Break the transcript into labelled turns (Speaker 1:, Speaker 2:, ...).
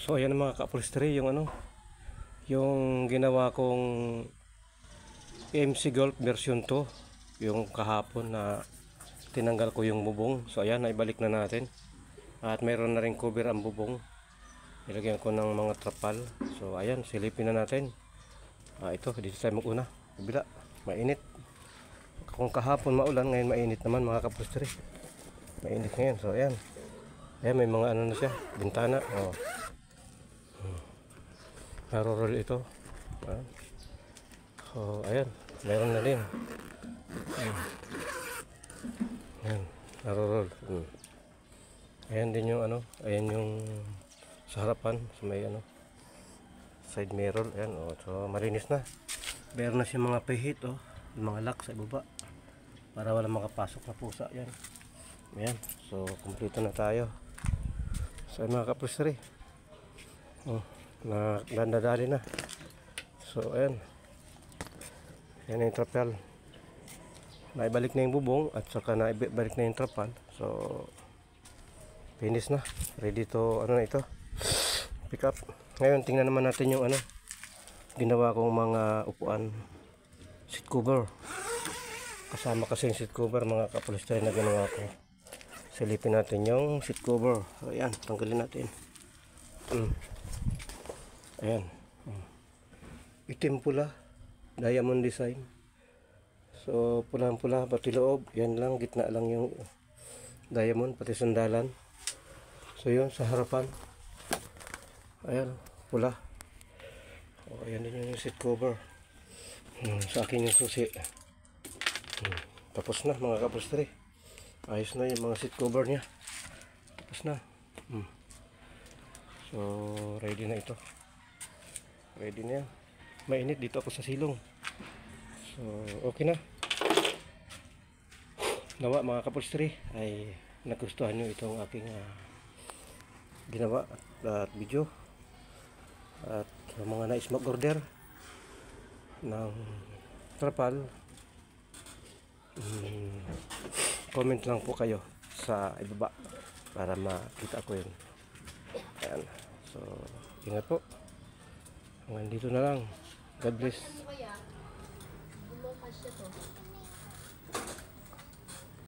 Speaker 1: So ayan mga ka-upholstery, yung yung ginawa kong MC Golf version 2, yung kahapon na tinanggal ko yung bubong. So ayan, naibalik na natin. At mayroon na rin cover ang bubong. Nilagyan ko ng mga trapal. So ayan, silipin na natin. Ito, dito tayo mag-una. Kabila, mainit. Kung kahapon maulan, ngayon mainit naman mga ka-upholstery. Mainit ngayon. So ayan. Ayan, may mga na siya, bintana. Naroroll ito. So ayan, meron na din. Ayan, naroroll. Ayan din yung ayan yung sa harapan, sa may side mirror. Ayan, so malinis na. Meron na siya mga pihit, mga lock sa ibaba para wala makapasok na pusa. Yan. Ayan, so kumpleto na tayo. So mga ka-upholstery, na dandadali na. So ayan, yan yung trapal. Naibalik na yung bubong at saka naibalik na yung trapal. So finish na, ready to na ito, pick up. Ngayon tingnan naman natin yung ginawa kong mga upuan, seat cover. Kasama kasi yung seat cover mga ka-upholstery na ginawa ko. Silipin natin yung seat cover. So ayan, tanggalin natin. Ayan, itim pula, diamond design. So pulang pula pati loob, yan lang, gitna lang yung diamond pati sandalan. So yun sa harapan, ayan, pula. Ayan din yung seat cover. Sa akin yung susi. Tapos na mga ka-upholstery. Ayos na yung mga seat cover nya. Tapos na. So ready na ito. Ready na yan. Mainit dito ako sa silong. So okay na. Nawa mga ka-upholstery ay nagustuhan nyo itong aking ginawa at video. At mga nais mag-order ng trapal, comment lang po kayo sa ibaba para makita ko yun. Ayan. So ingat po. Hanggang dito na lang. God bless.
Speaker 2: Kaya, bumokas siya to.